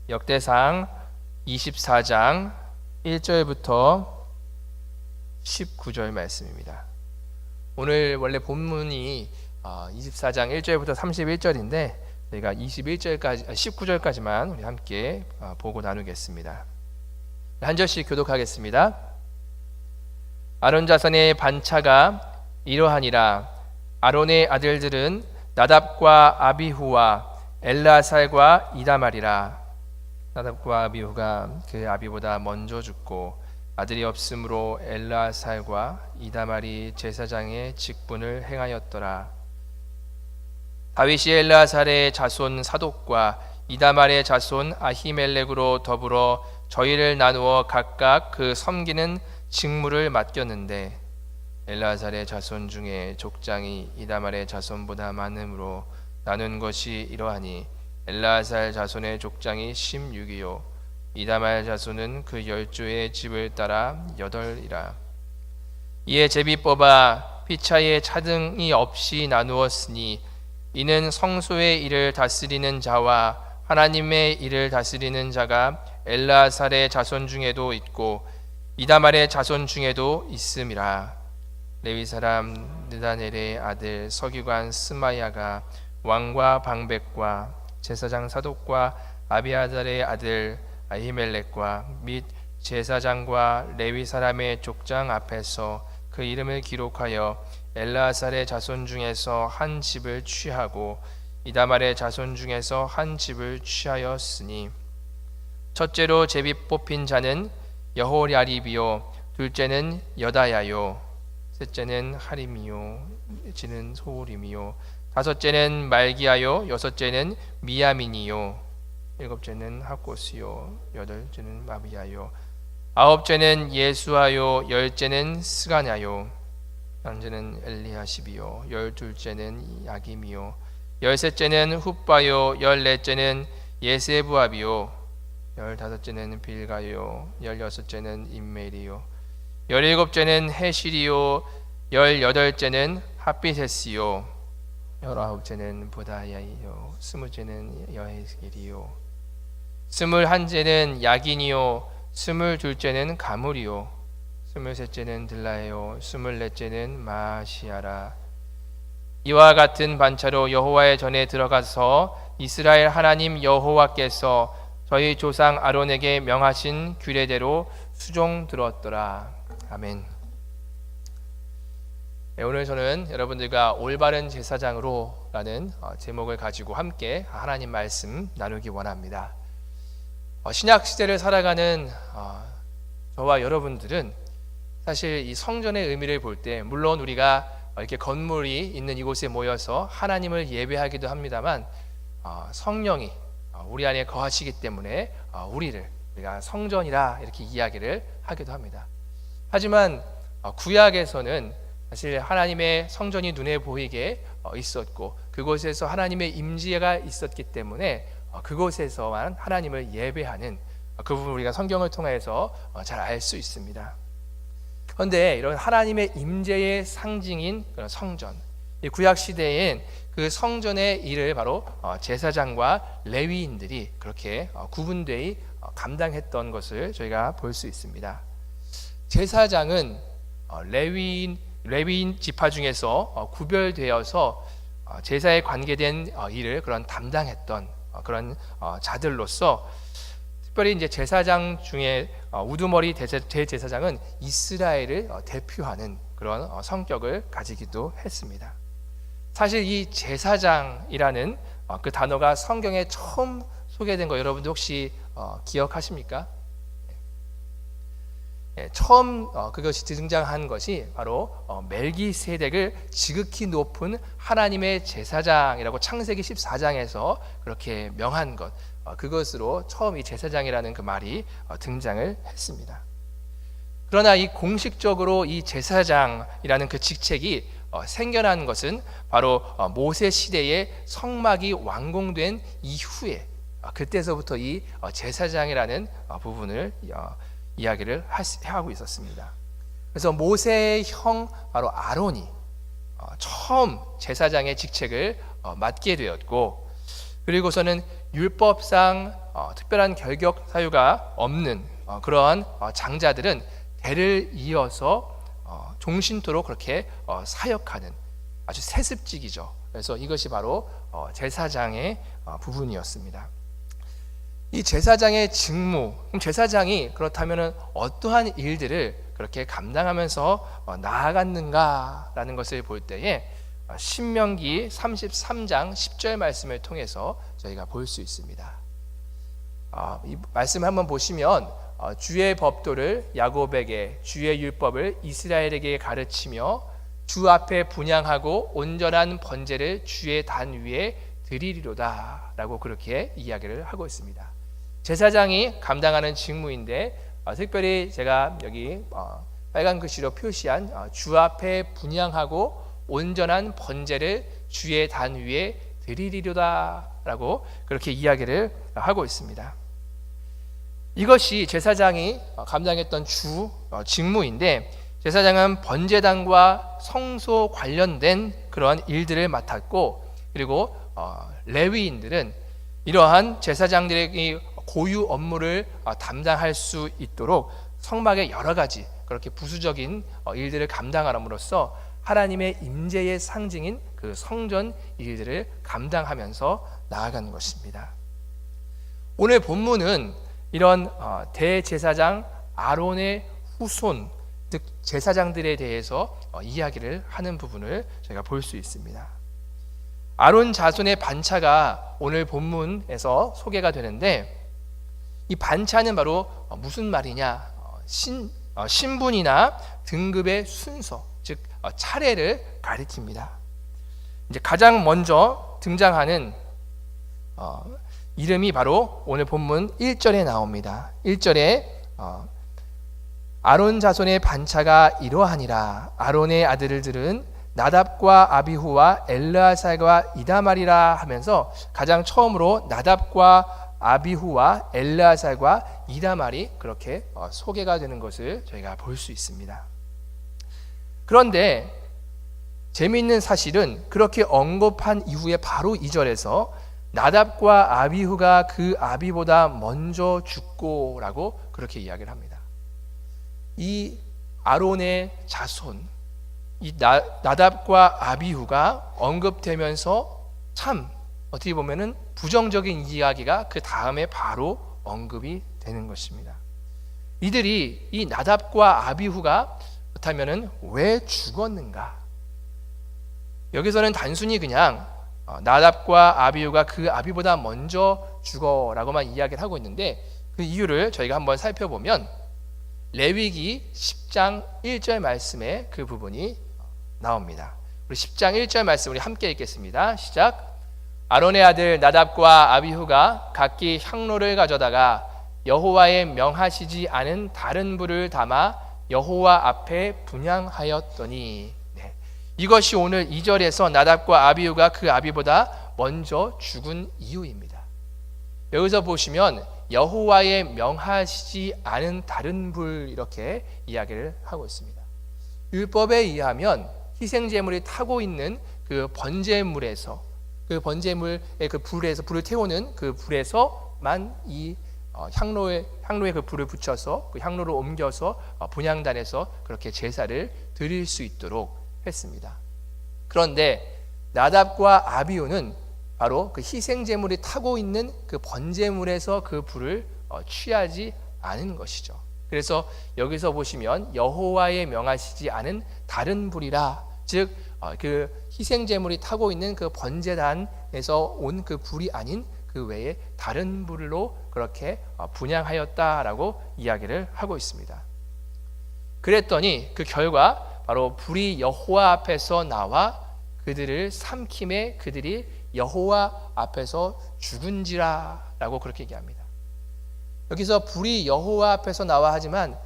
역대상 24장 1절부터 19절 말씀입니다. 오늘 원래 본문이 24장 1절부터 31절인데 저희가 21절까지 19절까지만 우리 함께 보고 나누겠습니다. 한 절씩 교독하겠습니다. 아론 자손의 반차가 이러하니라. 아론의 아들들은 나답과 아비후와 엘르아살과 이다말이라. 나답과 아비후가 그 아비보다 먼저 죽고 아들이 없으므로 엘르아살과 이다말이 제사장의 직분을 행하였더라. 다윗이 엘르아살의 자손 사독과 이다말의 자손 아히멜렉으로 더불어 저희를 나누어 각각 그 섬기는 직무를 맡겼는데 엘르아살의 자손 중에 족장이 이다말의 자손보다 많으므로 나눈 것이 이러하니 엘르아살 자손의 족장이 16이요 이다말 자손은 그 10조의 집을 따라 8이라. 이에 제비 뽑아 피차의 차등이 없이 나누었으니 이는 성소의 일을 다스리는 자와 하나님의 일을 다스리는 자가 엘르아살의 자손 중에도 있고 이다말의 자손 중에도 있음이라. 레위 사람 느다넬의 아들 서기관 스마야가 왕과 방백과 제사장 사독과 아비아달의 아들 아히멜렉과 및 제사장과 레위 사람의 족장 앞에서 그 이름을 기록하여 엘르아살의 자손 중에서 한 집을 취하고 이다말의 자손 중에서 한 집을 취하였으니 첫째로 제비 뽑힌 자는 여호랴립이요 둘째는 여다야요 셋째는 하림이요 지는 소울임이요 다섯째는 말기야요 여섯째는 미야민이요 일곱째는 하고스요 여덟째는 마비야요 아홉째는 예수아요 열째는 스가냐요 열째는 엘리야십이요 열둘째는 야김이요 열셋째는 훗바요 열넷째는 예세부압이요 열다섯째는 빌가요 열여섯째는 임멜이요 열일곱째는 헤실이요 열여덟째는 핫비세스요 열아홉째는 보다야이요 스무째는 여헤스겔이요 스물한째는 야긴이요 스물둘째는 가물이요 스물셋째는 들라예요 스물넷째는 마시아라. 이와 같은 반차로 여호와의 전에 들어가서 이스라엘 하나님 여호와께서 저희 조상 아론에게 명하신 규례대로 수종 들었더라. 아멘. 네, 오늘 저는 여러분들과 올바른 제사장으로 라는 제목을 가지고 함께 하나님 말씀 나누기 원합니다. 신약 시대를 살아가는 저와 여러분들은 사실 이 성전의 의미를 볼 때 물론 우리가 이렇게 건물이 있는 이곳에 모여서 하나님을 예배하기도 합니다만 성령이 우리 안에 거하시기 때문에 우리가 성전이라 이렇게 이야기를 하기도 합니다. 하지만 구약에서는 사실 하나님의 성전이 눈에 보이게 있었고 그곳에서 하나님의 임재가 있었기 때문에 그곳에서만 하나님을 예배하는 그 부분을 우리가 성경을 통해서 잘 알 수 있습니다. 그런데 이런 하나님의 임재의 상징인 그런 성전, 이 구약 시대엔 그 성전의 일을 바로 제사장과 레위인들이 그렇게 구분되이 감당했던 것을 저희가 볼 수 있습니다. 제사장은 레위인 지파 중에서 구별되어서 제사에 관계된 일을 그런 담당했던 그런 자들로서 특별히 이제 제사장 중에 우두머리 대제사장은 이스라엘을 대표하는 그런 성격을 가지기도 했습니다. 사실 이 제사장이라는 그 단어가 성경에 처음 소개된 거 여러분들 혹시 기억하십니까? 처음 그것이 등장한 것이 바로 멜기세덱을 지극히 높은 하나님의 제사장이라고 창세기 14장에서 그렇게 명한 것, 그것으로 처음 이 제사장이라는 그 말이 등장을 했습니다. 그러나 이 공식적으로 이 제사장이라는 그 직책이 생겨난 것은 바로 모세 시대에 성막이 완공된 이후에 그때서부터 이 제사장이라는 부분을 이야기를 하고 있었습니다. 그래서 모세의 형 바로 아론이 처음 제사장의 직책을 맡게 되었고 그리고서는 율법상 특별한 결격 사유가 없는 그런 장자들은 대를 이어서 종신토록 그렇게 사역하는 아주 세습직이죠. 그래서 이것이 바로 제사장의 부분이었습니다. 이 제사장의 직무, 그럼 제사장이 그렇다면 어떠한 일들을 그렇게 감당하면서 나아갔는가라는 것을 볼 때에 신명기 33장 10절 말씀을 통해서 저희가 볼 수 있습니다. 이 말씀을 한번 보시면 주의 법도를 야곱에게, 주의 율법을 이스라엘에게 가르치며 주 앞에 분향하고 온전한 번제를 주의 단 위에 드리리로다 라고 그렇게 이야기를 하고 있습니다. 제사장이 감당하는 직무인데 특별히 제가 여기 빨간 글씨로 표시한 주 앞에 분향하고 온전한 번제를 주의 단 위에 드리리로다 라고 그렇게 이야기를 하고 있습니다. 이것이 제사장이 감당했던 주 직무인데, 제사장은 번제단과 성소 관련된 그런 일들을 맡았고, 그리고 레위인들은 이러한 제사장들의 고유 업무를 담당할 수 있도록 성막의 여러 가지 그렇게 부수적인 일들을 감당함으로써 하나님의 임재의 상징인 그 성전 일들을 감당하면서 나아가는 것입니다. 오늘 본문은 이런 대제사장 아론의 후손, 즉 제사장들에 대해서 이야기를 하는 부분을 저희가 볼 수 있습니다. 아론 자손의 반차가 오늘 본문에서 소개가 되는데, 이 반차는 바로 무슨 말이냐? 신분이나 등급의 순서, 즉 차례를 가리킵니다. 이제 가장 먼저 등장하는 이름이 바로 오늘 본문 1절에 나옵니다. 1절에 아론 자손의 반차가 이러하니라. 아론의 아들들은 나답과 아비후와 엘르아살과 이다말이라 하면서 가장 처음으로 나답과 아비후와 엘르아살과 이다말이 그렇게 소개가 되는 것을 저희가 볼 수 있습니다. 그런데 재미있는 사실은 그렇게 언급한 이후에 바로 2절에서 나답과 아비후가 그 아비보다 먼저 죽고 라고 그렇게 이야기를 합니다. 이 아론의 자손, 이 나답과 아비후가 언급되면서 참 어떻게 보면은 부정적인 이야기가 그 다음에 바로 언급이 되는 것입니다. 이들이 이 나답과 아비후가 그렇다면은 왜 죽었는가? 여기서는 단순히 그냥 나답과 아비후가 그 아비보다 먼저 죽어라고만 이야기를 하고 있는데, 그 이유를 저희가 한번 살펴보면 레위기 10장 1절 말씀에 그 부분이 나옵니다. 우리 10장 1절 말씀 우리 함께 읽겠습니다. 시작. 아론의 아들 나답과 아비후가 각기 향로를 가져다가 여호와의 명하시지 않은 다른 불을 담아 여호와 앞에 분향하였더니, 이것이 오늘 2절에서 나답과 아비후가 그 아비보다 먼저 죽은 이유입니다. 여기서 보시면 여호와의 명하시지 않은 다른 불 이렇게 이야기를 하고 있습니다. 율법에 의하면 희생제물이 타고 있는 그 번제물에서, 그 번제물의 그 불에서, 불을 태우는 그 불에서만 이 향로에 그 불을 붙여서 그 향로를 옮겨서 분향단에서 그렇게 제사를 드릴 수 있도록 했습니다. 그런데 나답과 아비후는 바로 그 희생제물이 타고 있는 그 번제물에서 그 불을 취하지 않은 것이죠. 그래서 여기서 보시면 여호와의 명하시지 않은 다른 불이라, 즉 그 희생제물이 타고 있는 그 번제단에서 온 그 불이 아닌 그 외에 다른 불로 그렇게 분향하였다라고 이야기를 하고 있습니다. 그랬더니 그 결과 바로 불이 여호와 앞에서 나와 그들을 삼킴에 그들이 여호와 앞에서 죽은지라라고 그렇게 얘기합니다. 여기서 불이 여호와 앞에서 나와 하지만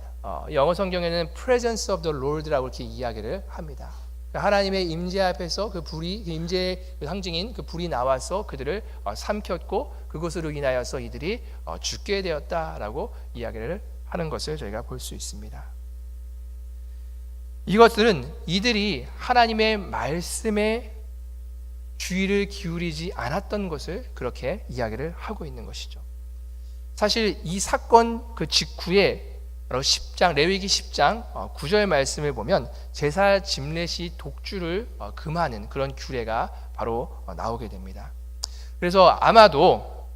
영어 성경에는 presence of the Lord라고 이렇게 이야기를 합니다. 하나님의 임재 앞에서 그 불이, 그 임재의 상징인 그 불이 나와서 그들을 삼켰고 그것으로 인하여서 이들이 죽게 되었다라고 이야기를 하는 것을 저희가 볼 수 있습니다. 이것들은 이들이 하나님의 말씀에 주의를 기울이지 않았던 것을 그렇게 이야기를 하고 있는 것이죠. 사실 이 사건 그 직후에 바로 10장 레위기 10장 9절 말씀을 보면 제사 집례시 독주를 금하는 그런 규례가 바로 나오게 됩니다. 그래서 아마도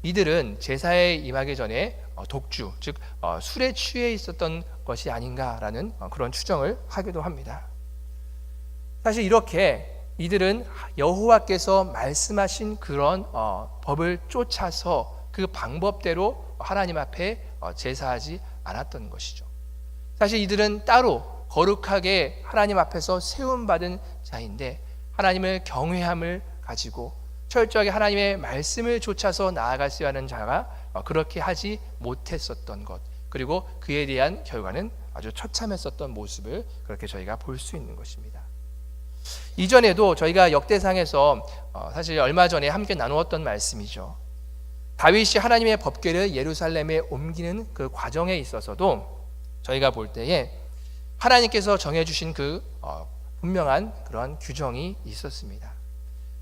이들은 제사에 임하기 전에 독주, 즉 술에 취해 있었던 것이 아닌가라는 그런 추정을 하기도 합니다. 사실 이렇게 이들은 여호와께서 말씀하신 그런 법을 쫓아서 그 방법대로 하나님 앞에 제사하지 않았던 것이죠. 사실 이들은 따로 거룩하게 하나님 앞에서 세움받은 자인데 하나님을 경외함을 가지고 철저하게 하나님의 말씀을 쫓아서 나아갔어야 하는 자가 그렇게 하지 못했었던 것, 그리고 그에 대한 결과는 아주 처참했었던 모습을 그렇게 저희가 볼 수 있는 것입니다. 이전에도 저희가 역대상에서 사실 얼마 전에 함께 나누었던 말씀이죠. 다윗이 하나님의 법궤를 예루살렘에 옮기는 그 과정에 있어서도 저희가 볼 때에 하나님께서 정해주신 그 분명한 그런 규정이 있었습니다.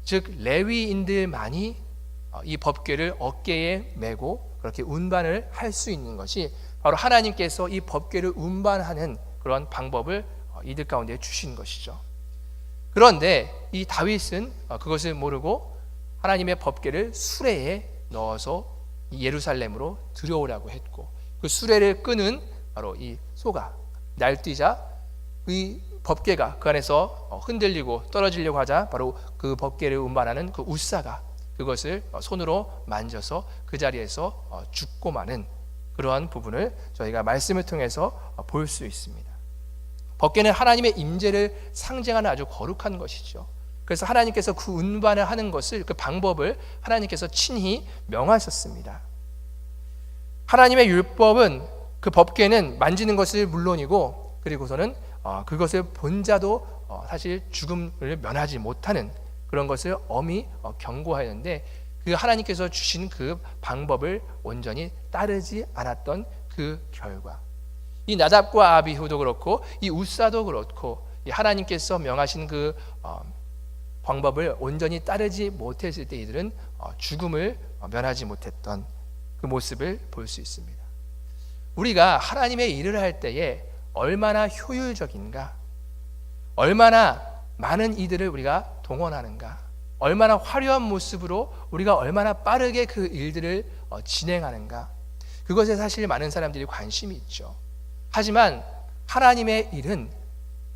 즉 레위인들만이 이 법궤를 어깨에 메고 그렇게 운반을 할 수 있는 것이 바로 하나님께서 이 법궤를 운반하는 그런 방법을 이들 가운데 주신 것이죠. 그런데 이 다윗은 그것을 모르고 하나님의 법궤를 수레에 넣어서 예루살렘으로 들여오라고 했고, 그 수레를 끄는 바로 이 소가 날뛰자 이 법궤가 그 안에서 흔들리고 떨어지려고 하자 바로 그 법궤를 운반하는 그 웃사가 그것을 손으로 만져서 그 자리에서 죽고 마는 그러한 부분을 저희가 말씀을 통해서 볼 수 있습니다. 법궤는 하나님의 임재를 상징하는 아주 거룩한 것이죠. 그래서 하나님께서 그 운반을 하는 것을, 그 방법을 하나님께서 친히 명하셨습니다. 하나님의 율법은 그 법궤는 만지는 것을 물론이고, 그리고서는 그것을 본 자도 사실 죽음을 면하지 못하는 그런 것을 엄히 경고하였는데, 그 하나님께서 주신 그 방법을 온전히 따르지 않았던 그 결과, 이 나답과 아비후도 그렇고 이 웃사도 그렇고 이 하나님께서 명하신 그 방법을 온전히 따르지 못했을 때 이들은 죽음을 면하지 못했던 그 모습을 볼 수 있습니다. 우리가 하나님의 일을 할 때에 얼마나 효율적인가, 얼마나 많은 이들을 우리가 동원하는가, 얼마나 화려한 모습으로 우리가 얼마나 빠르게 그 일들을 진행하는가, 그것에 사실 많은 사람들이 관심이 있죠. 하지만 하나님의 일은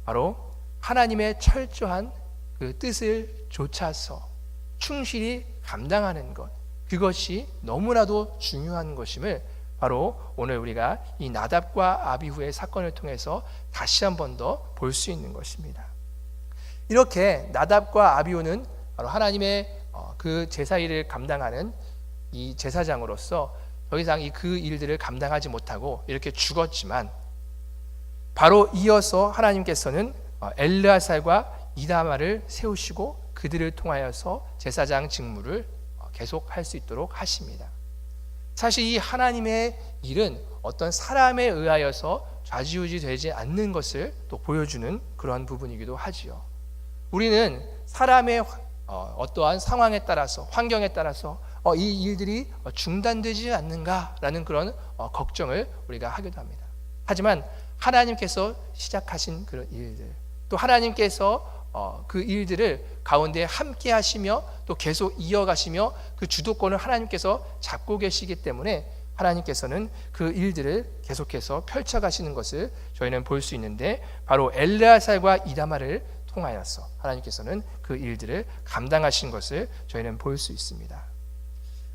바로 하나님의 철저한 그 뜻을 좇아서 충실히 감당하는 것, 그것이 너무나도 중요한 것임을 바로 오늘 우리가 이 나답과 아비후의 사건을 통해서 다시 한 번 더 볼 수 있는 것입니다. 이렇게 나답과 아비후는 바로 하나님의 그 제사 일을 감당하는 이 제사장으로서 더 이상 그 일들을 감당하지 못하고 이렇게 죽었지만, 바로 이어서 하나님께서는 엘르아살과 이다말을 세우시고 그들을 통하여서 제사장 직무를 계속할 수 있도록 하십니다. 사실 이 하나님의 일은 어떤 사람에 의하여서 좌지우지 되지 않는 것을 또 보여주는 그러한 부분이기도 하지요. 우리는 사람의 어떠한 상황에 따라서, 환경에 따라서 이 일들이 중단되지 않는가라는 그런 걱정을 우리가 하기도 합니다. 하지만 하나님께서 시작하신 그런 일들, 또 하나님께서 그 일들을 가운데 함께 하시며 또 계속 이어가시며 그 주도권을 하나님께서 잡고 계시기 때문에 하나님께서는 그 일들을 계속해서 펼쳐가시는 것을 저희는 볼 수 있는데, 바로 엘르아살과 이다말을 통하여서 하나님께서는 그 일들을 감당하신 것을 저희는 볼 수 있습니다.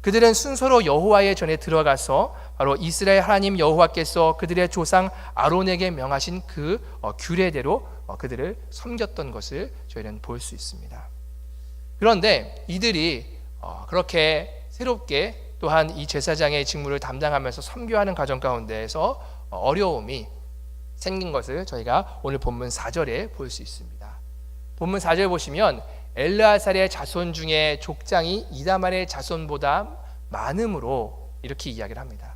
그들은 순서로 여호와의 전에 들어가서 바로 이스라엘 하나님 여호와께서 그들의 조상 아론에게 명하신 그 규례대로 그들을 섬겼던 것을 저희는 볼 수 있습니다. 그런데 이들이 그렇게 새롭게 또한 이 제사장의 직무를 담당하면서 섬겨하는 과정 가운데에서 어려움이 생긴 것을 저희가 오늘 본문 4절에 볼 수 있습니다. 본문 4절 보시면 엘르아살의 자손 중에 족장이 이다말의 자손보다 많음으로 이렇게 이야기를 합니다.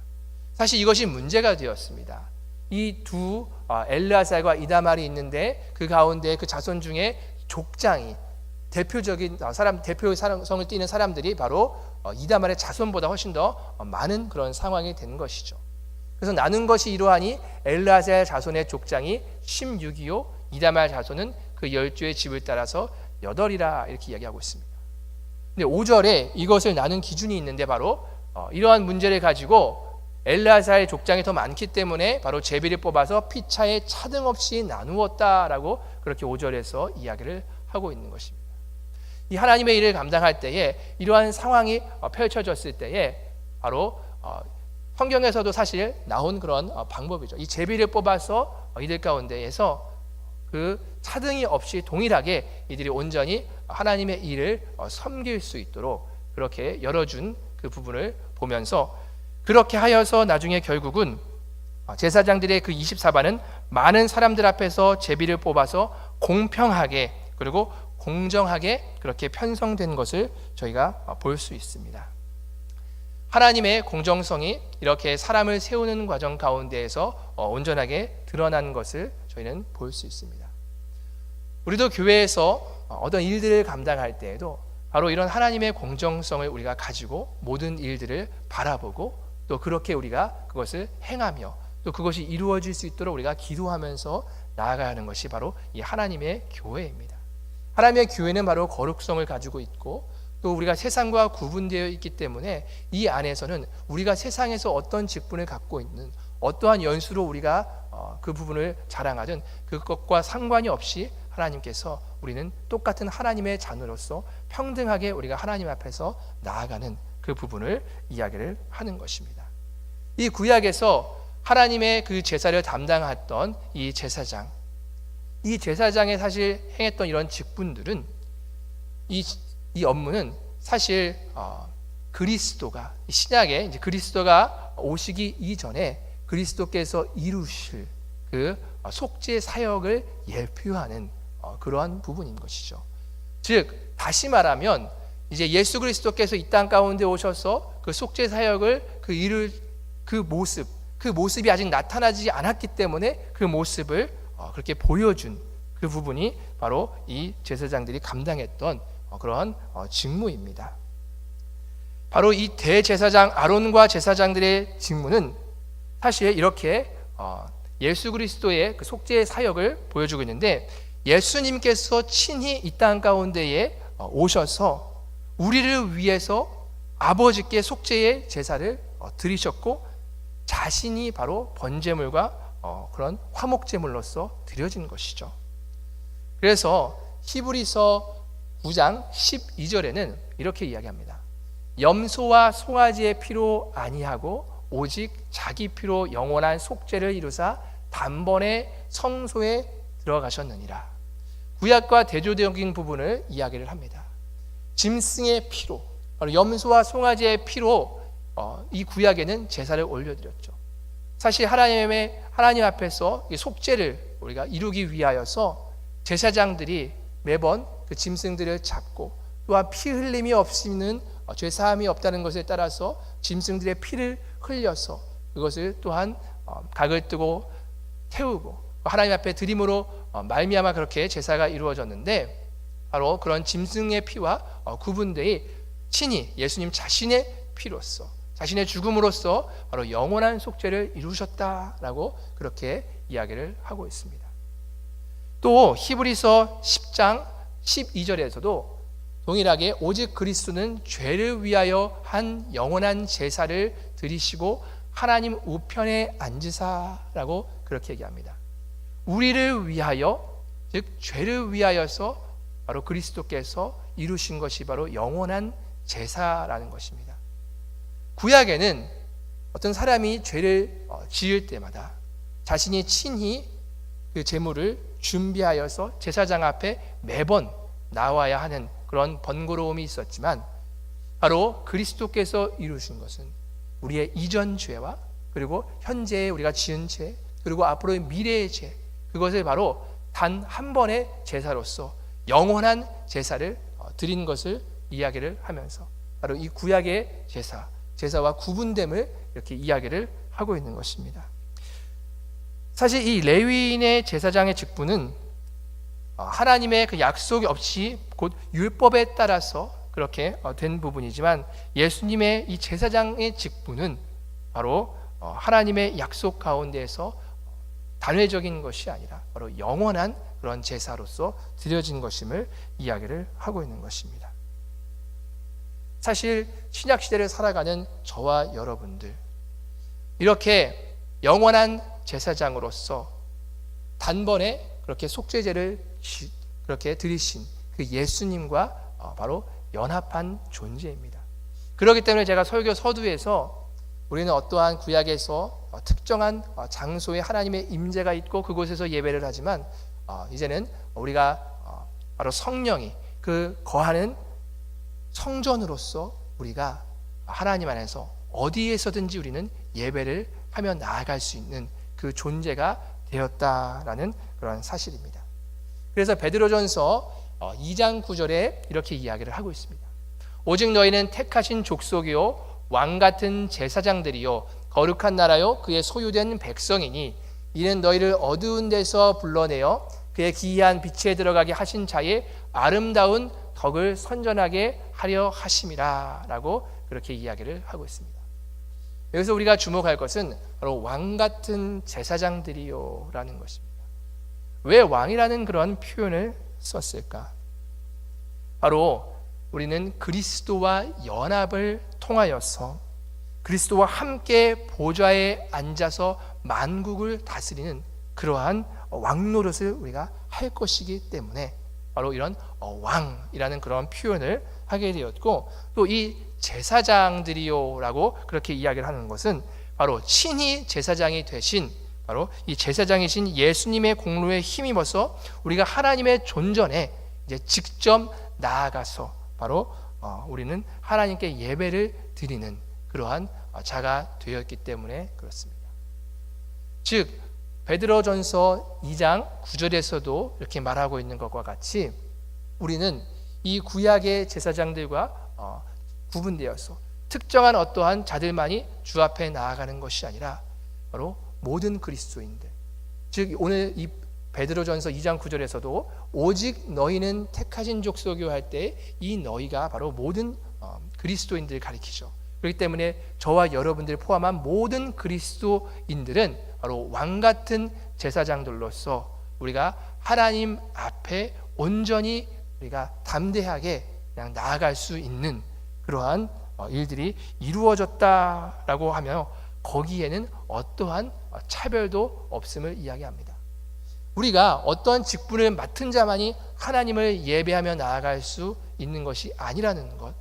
사실 이것이 문제가 되었습니다. 이 두 엘르아살과 이다말이 있는데 그 가운데 그 자손 중에 족장이 대표적인 대표의 성을 띠는 사람들이 바로 이다말의 자손보다 훨씬 더 많은 그런 상황이 된 것이죠. 그래서 나눈 것이 이러하니 엘르아살 자손의 족장이 16이요 이다말 자손은 그 12의 집을 따라서 8이라 이렇게 이야기하고 있습니다. 근데 5절에 이것을 나눈 기준이 있는데 바로 이러한 문제를 가지고 엘르아살의 족장이 더 많기 때문에 바로 제비를 뽑아서 피차에 차등 없이 나누었다라고 그렇게 5절에서 이야기를 하고 있는 것입니다. 이 하나님의 일을 감당할 때에 이러한 상황이 펼쳐졌을 때에 바로 성경에서도 사실 나온 그런 방법이죠. 이 제비를 뽑아서 이들 가운데에서 그 차등이 없이 동일하게 이들이 온전히 하나님의 일을 섬길 수 있도록 그렇게 열어준 그 부분을 보면서 그렇게 하여서 나중에 결국은 제사장들의 그 24반은 많은 사람들 앞에서 제비를 뽑아서 공평하게 그리고 공정하게 그렇게 편성된 것을 저희가 볼 수 있습니다. 하나님의 공정성이 이렇게 사람을 세우는 과정 가운데에서 온전하게 드러난 것을 저희는 볼 수 있습니다. 우리도 교회에서 어떤 일들을 감당할 때에도 바로 이런 하나님의 공정성을 우리가 가지고 모든 일들을 바라보고 또 그렇게 우리가 그것을 행하며 또 그것이 이루어질 수 있도록 우리가 기도하면서 나아가야 하는 것이 바로 이 하나님의 교회입니다. 하나님의 교회는 바로 거룩성을 가지고 있고 또 우리가 세상과 구분되어 있기 때문에 이 안에서는 우리가 세상에서 어떤 직분을 갖고 있는 어떠한 연수로 우리가 그 부분을 자랑하든 그것과 상관이 없이 하나님께서 우리는 똑같은 하나님의 자녀로서 평등하게 우리가 하나님 앞에서 나아가는 그 부분을 이야기를 하는 것입니다. 이 구약에서 하나님의 그 제사를 담당했던 이 제사장의 사실 행했던 이런 직분들은 이 업무는 사실 그리스도가 신약에 이제 그리스도가 오시기 이전에 그리스도께서 이루실 그 속죄 사역을 예표하는 그러한 부분인 것이죠. 즉 다시 말하면 이제 예수 그리스도께서 이 땅 가운데 오셔서 그 속죄 사역을 이룰 그 모습이 아직 나타나지 않았기 때문에 그 모습을 그렇게 보여준 그 부분이 바로 이 제사장들이 감당했던 그러한 직무입니다. 바로 이 대제사장 아론과 제사장들의 직무는 사실 이렇게 예수 그리스도의 그 속죄의 사역을 보여주고 있는데 예수님께서 친히 이 땅 가운데에 오셔서 우리를 위해서 아버지께 속죄의 제사를 드리셨고 자신이 바로 번제물과 그런 화목제물로서 드려진 것이죠. 그래서 히브리서 9장 12절에는 이렇게 이야기합니다. 염소와 송아지의 피로 아니하고 오직 자기 피로 영원한 속죄를 이루사 단번에 성소에 들어가셨느니라. 구약과 대조적인 부분을 이야기를 합니다. 짐승의 피로, 바로 염소와 송아지의 피로 이 구약에는 제사를 올려드렸죠. 사실 하나님 앞에서 속죄를 우리가 이루기 위하여서 제사장들이 매번 그 짐승들을 잡고 또한 피 흘림이 없이는 죄 사함이 없다는 것에 따라서 짐승들의 피를 흘려서 그것을 또한 각을 뜨고 태우고 하나님 앞에 드림으로 말미암아 그렇게 제사가 이루어졌는데 바로 그런 짐승의 피와 구분되이 친히 예수님 자신의 피로서 자신의 죽음으로써 바로 영원한 속죄를 이루셨다라고 그렇게 이야기를 하고 있습니다. 또 히브리서 10장 12절에서도 동일하게 오직 그리스도는 죄를 위하여 한 영원한 제사를 드리시고 하나님 우편에 앉으사라고 그렇게 얘기합니다. 우리를 위하여, 즉 죄를 위하여서 바로 그리스도께서 이루신 것이 바로 영원한 제사라는 것입니다. 구약에는 어떤 사람이 죄를 지을 때마다 자신이 친히 그 제물을 준비하여서 제사장 앞에 매번 나와야 하는 그런 번거로움이 있었지만 바로 그리스도께서 이루신 것은 우리의 이전 죄와 그리고 현재의 우리가 지은 죄 그리고 앞으로의 미래의 죄 그것을 바로 단 한 번의 제사로서 영원한 제사를 드린 것을 이야기를 하면서 바로 이 구약의 제사와 구분됨을 이렇게 이야기를 하고 있는 것입니다. 사실 이 레위인의 제사장의 직분은 하나님의 그 약속이 없이 곧 율법에 따라서 그렇게 된 부분이지만 예수님의 이 제사장의 직분은 바로 하나님의 약속 가운데에서 단회적인 것이 아니라 바로 영원한 그런 제사로서 드려진 것임을 이야기를 하고 있는 것입니다. 사실 신약 시대를 살아가는 저와 여러분들, 이렇게 영원한 제사장으로서 단번에 그렇게 속죄제를 그렇게 드리신 그 예수님과 바로 연합한 존재입니다. 그렇기 때문에 제가 설교 서두에서 우리는 어떠한 구약에서 특정한 장소에 하나님의 임재가 있고 그곳에서 예배를 하지만 이제는 우리가 바로 성령이 그 거하는 성전으로서 우리가 하나님 안에서 어디에서든지 우리는 예배를 하며 나아갈 수 있는 그 존재가 되었다라는 그런 사실입니다. 그래서 베드로전서 2장 9절에 이렇게 이야기를 하고 있습니다. 오직 너희는 택하신 족속이요 왕같은 제사장들이요 거룩한 나라요 그의 소유된 백성이니 이는 너희를 어두운 데서 불러내어 그의 기이한 빛에 들어가게 하신 자의 아름다운 덕을 선전하게 하려 하심이라 라고 그렇게 이야기를 하고 있습니다. 여기서 우리가 주목할 것은 바로 왕같은 제사장들이요 라는 것입니다. 왜 왕이라는 그런 표현을 썼을까? 바로 우리는 그리스도와 연합을 통하여서 그리스도와 함께 보좌에 앉아서 만국을 다스리는 그러한 왕 노릇을 우리가 할 것이기 때문에 바로 이런 왕이라는 그런 표현을 하게 되었고, 또 이 제사장들이요라고 그렇게 이야기를 하는 것은 바로 친히 제사장이 되신 바로 이 제사장이신 예수님의 공로에 힘입어서 우리가 하나님의 존전에 이제 직접 나아가서 바로 우리는 하나님께 예배를 드리는 그러한 자가 되었기 때문에 그렇습니다. 즉 베드로전서 2장 9절에서도 이렇게 말하고 있는 것과 같이 우리는 이 구약의 제사장들과 구분되어서 특정한 어떠한 자들만이 주 앞에 나아가는 것이 아니라 바로 모든 그리스도인들, 즉 오늘 이 베드로전서 2장 9절에서도 오직 너희는 택하신 족속이요 할 때 이 너희가 바로 모든 그리스도인들을 가리키죠. 그렇기 때문에 저와 여러분들 포함한 모든 그리스도인들은 바로 왕같은 제사장들로서 우리가 하나님 앞에 온전히 우리가 담대하게 그냥 나아갈 수 있는 그러한 일들이 이루어졌다라고 하며 거기에는 어떠한 차별도 없음을 이야기합니다. 우리가 어떠한 직분을 맡은 자만이 하나님을 예배하며 나아갈 수 있는 것이 아니라는 것,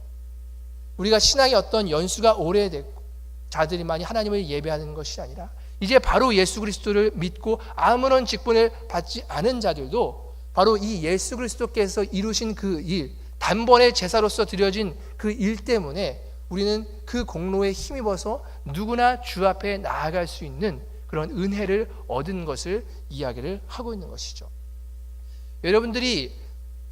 우리가 신앙의 어떤 연수가 오래됐고 자들만이 하나님을 예배하는 것이 아니라 이제 바로 예수 그리스도를 믿고 아무런 직분을 받지 않은 자들도 바로 이 예수 그리스도께서 이루신 그 일, 단번에 제사로서 드려진 그 일 때문에 우리는 그 공로에 힘입어서 누구나 주 앞에 나아갈 수 있는 그런 은혜를 얻은 것을 이야기를 하고 있는 것이죠. 여러분들이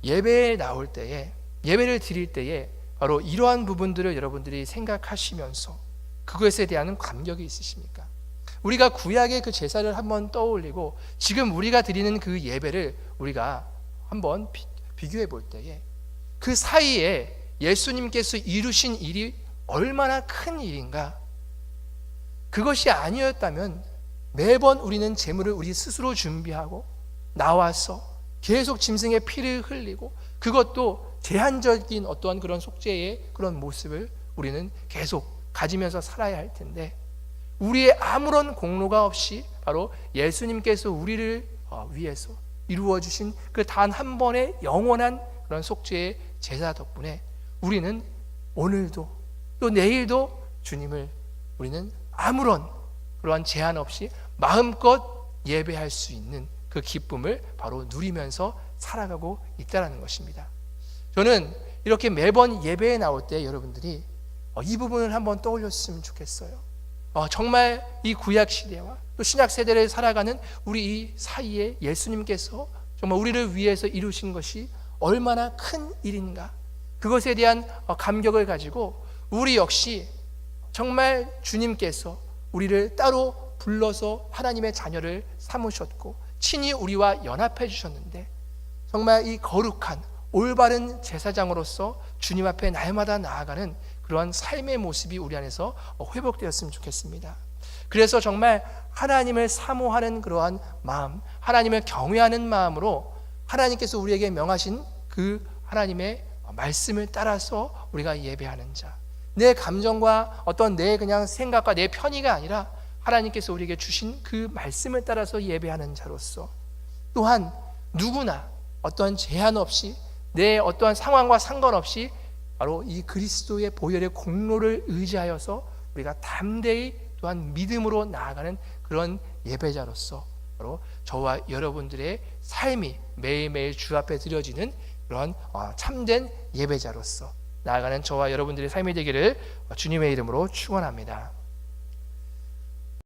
예배에 나올 때에, 예배를 드릴 때에 바로 이러한 부분들을 여러분들이 생각하시면서 그것에 대한 감격이 있으십니까? 우리가 구약의 그 제사를 한번 떠올리고 지금 우리가 드리는 그 예배를 우리가 한번 비교해 볼 때에 그 사이에 예수님께서 이루신 일이 얼마나 큰 일인가? 그것이 아니었다면 매번 우리는 제물을 우리 스스로 준비하고 나와서 계속 짐승의 피를 흘리고 그것도 제한적인 어떠한 그런 속죄의 그런 모습을 우리는 계속 가지면서 살아야 할 텐데, 우리의 아무런 공로가 없이 바로 예수님께서 우리를 위해서 이루어 주신 그 단 한 번의 영원한 그런 속죄의 제사 덕분에 우리는 오늘도 또 내일도 주님을 우리는 아무런 그러한 제한 없이 마음껏 예배할 수 있는 그 기쁨을 바로 누리면서 살아가고 있다는 것입니다. 저는 이렇게 매번 예배에 나올 때 여러분들이 이 부분을 한번 떠올렸으면 좋겠어요. 정말 이 구약 시대와 또 신약 세대를 살아가는 우리 이 사이에 예수님께서 정말 우리를 위해서 이루신 것이 얼마나 큰 일인가, 그것에 대한 감격을 가지고 우리 역시 정말 주님께서 우리를 따로 불러서 하나님의 자녀를 삼으셨고 친히 우리와 연합해 주셨는데 정말 이 거룩한 올바른 제사장으로서 주님 앞에 날마다 나아가는 그러한 삶의 모습이 우리 안에서 회복되었으면 좋겠습니다. 그래서 정말 하나님을 사모하는 그러한 마음, 하나님을 경외하는 마음으로 하나님께서 우리에게 명하신 그 하나님의 말씀을 따라서 우리가 예배하는 자, 내 감정과 어떤 내 그냥 생각과 내 편의가 아니라 하나님께서 우리에게 주신 그 말씀을 따라서 예배하는 자로서, 또한 누구나 어떠한 제한 없이 내 어떠한 상황과 상관없이 바로 이 그리스도의 보혈의 공로를 의지하여서 우리가 담대히 또한 믿음으로 나아가는 그런 예배자로서 바로 저와 여러분들의 삶이 매일매일 주 앞에 드려지는 그런 참된 예배자로서 나아가는 저와 여러분들의 삶이 되기를 주님의 이름으로 축원합니다.